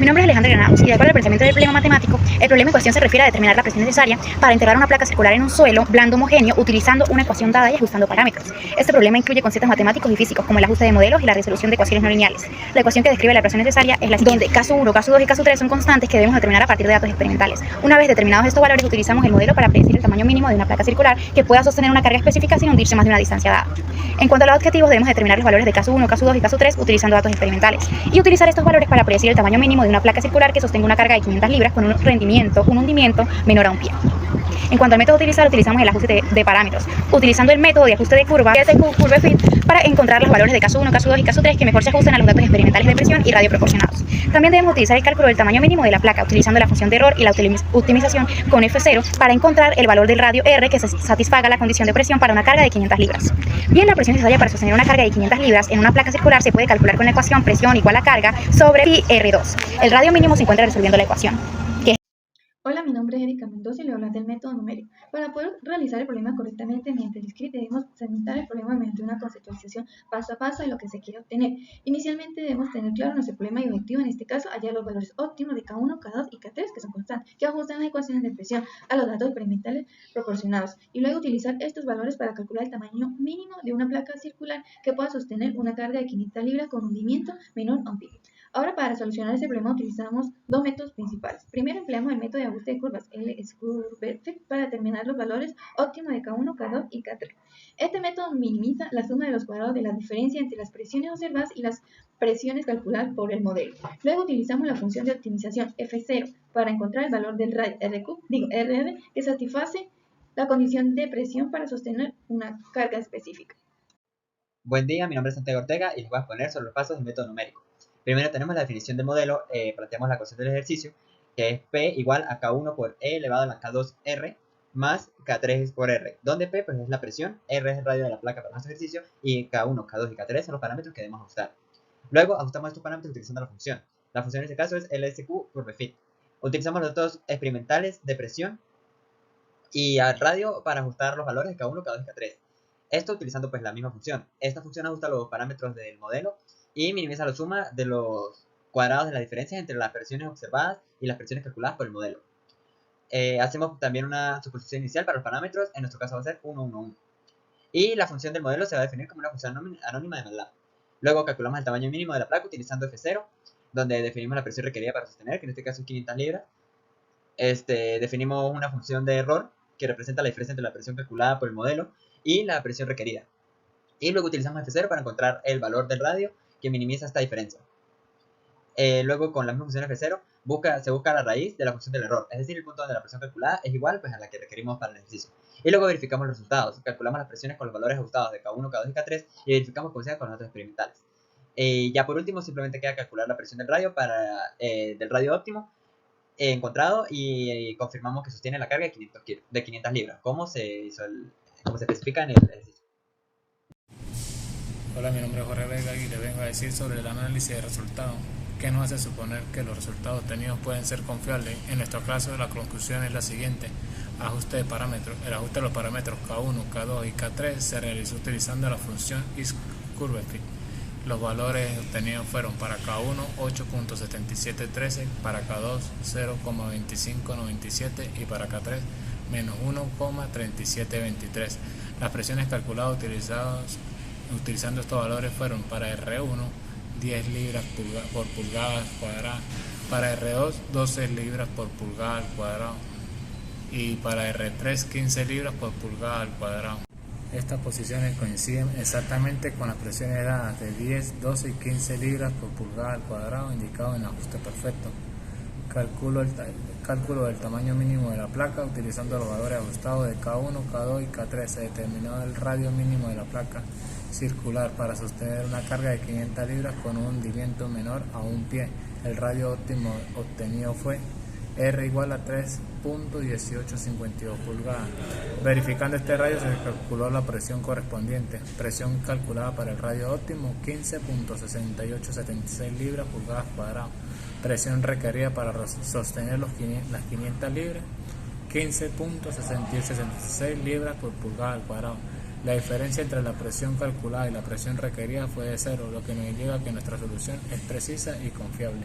Mi nombre es Alejandra Granados y de acuerdo al planteamiento del problema matemático, el problema en cuestión se refiere a determinar la presión necesaria para integrar una placa circular en un suelo blando homogéneo utilizando una ecuación dada y ajustando parámetros. Este problema incluye conceptos matemáticos y físicos como el ajuste de modelos y la resolución de ecuaciones no lineales. La ecuación que describe la presión necesaria es la siguiente, donde caso 1, caso 2 y caso 3 son constantes que debemos determinar a partir de datos experimentales. Una vez determinados estos valores, utilizamos el modelo para predecir el tamaño mínimo de una placa circular que pueda sostener una carga específica sin hundirse más de una distancia dada. En cuanto a los objetivos, debemos determinar los valores de caso 1, caso 2 y caso 3 utilizando datos experimentales y utilizar estos valores para predecir el tamaño mínimo de una placa circular que sostenga una carga de 500 libras con un hundimiento menor a un pie. En cuanto al método a utilizar, utilizamos el ajuste de parámetros, utilizando el método de ajuste de curva, Curve Fit, para encontrar los valores de caso 1, caso 2 y caso 3 que mejor se ajusten a los datos experimentales de presión y radio proporcionados. También debemos utilizar el cálculo del tamaño mínimo de la placa, utilizando la función de error y la optimización con F0 para encontrar el valor del radio R que satisfaga la condición de presión para una carga de 500 libras. Bien, la presión necesaria para sostener una carga de 500 libras en una placa circular se puede calcular con la ecuación presión igual a carga sobre pi R2. El radio mínimo se encuentra resolviendo la ecuación. Hola, mi nombre es Erika Mendoza y le voy a hablar del método numérico. Para poder realizar el problema correctamente mediante el script debemos segmentar el problema mediante una conceptualización paso a paso de lo que se quiere obtener. Inicialmente debemos tener claro nuestro problema y objetivo, en este caso hallar los valores óptimos de K1, K2 y K3 que son constantes, que ajustan las ecuaciones de presión a los datos experimentales proporcionados y luego utilizar estos valores para calcular el tamaño mínimo de una placa circular que pueda sostener una carga de 500 libras con hundimiento menor a un pie. Ahora, para solucionar este problema utilizamos dos métodos principales. Primero empleamos el método de ajuste de curvas, Curve Fit, para determinar los valores óptimos de K1, K2 y K3. Este método minimiza la suma de los cuadrados de la diferencia entre las presiones observadas y las presiones calculadas por el modelo. Luego utilizamos la función de optimización F0 para encontrar el valor del radio RR que satisface la condición de presión para sostener una carga específica. Buen día, mi nombre es Santiago Ortega y les voy a exponer sobre los pasos del método numérico. Primero tenemos la definición del modelo, planteamos la ecuación del ejercicio, que es P igual a K1 por E elevado a la K2R más K3 por R, donde P pues, es la presión, R es el radio de la placa para nuestro ejercicio y K1, K2 y K3 son los parámetros que debemos ajustar. Luego ajustamos estos parámetros utilizando la función. La función en este caso es LSQ Curve Fit. Utilizamos los datos experimentales de presión y al radio para ajustar los valores de K1, K2 y K3. Esto utilizando pues la misma función. Esta función ajusta los parámetros del modelo y minimiza la suma de los cuadrados de las diferencias entre las presiones observadas y las presiones calculadas por el modelo. Hacemos también una suposición inicial para los parámetros, en nuestro caso va a ser 1, 1, 1. Y la función del modelo se va a definir como una función anónima de MATLAB. Luego calculamos el tamaño mínimo de la placa utilizando F0, donde definimos la presión requerida para sostener, que en este caso es 500 libras. Definimos una función de error, que representa la diferencia entre la presión calculada por el modelo y la presión requerida. Y luego utilizamos F0 para encontrar el valor del radio que minimiza esta diferencia. Luego con la misma función F0 se busca la raíz de la función del error, es decir, el punto donde la presión calculada es igual pues, a la que requerimos para el ejercicio. Y luego verificamos los resultados, calculamos las presiones con los valores ajustados de K1, K2 y K3 y verificamos cómo sea con los datos experimentales. Ya por último simplemente queda calcular la presión del radio, del radio óptimo encontrado y confirmamos que sostiene la carga de 500 libras, como se especifica en el ejercicio. Hola, mi nombre es Jorge Vega y le vengo a decir sobre el análisis de resultados, que nos hace suponer que los resultados obtenidos pueden ser confiables. En nuestro caso, la conclusión es la siguiente: ajuste de parámetros. El ajuste de los parámetros K1, K2 y K3 se realizó utilizando la función isCurveFit. Los valores obtenidos fueron para K1 8.7713, para K2 0.2597 y para K3 menos 1.3723. Las presiones calculadas utilizando estos valores fueron para R1 10 libras por pulgada cuadrada, para R2 12 libras por pulgada al cuadrado y para R3 15 libras por pulgada al cuadrado. Estas posiciones coinciden exactamente con las presiones dadas de 10, 12 y 15 libras por pulgada al cuadrado indicado en ajuste perfecto. Cálculo del tamaño mínimo de la placa utilizando los valores ajustados de K1, K2 y K3. Se determinó el radio mínimo de la placa circular para sostener una carga de 500 libras con un hundimiento menor a un pie. El radio óptimo obtenido fue R igual a 3.1852 pulgadas. Verificando este radio se calculó la presión correspondiente. Presión calculada para el radio óptimo 15.6876 libras pulgadas cuadradas. Presión requerida para sostener las 500 libras 15.66 libras por pulgada al cuadrado. La diferencia entre la presión calculada y la presión requerida fue de 0, lo que nos indica que nuestra solución es precisa y confiable.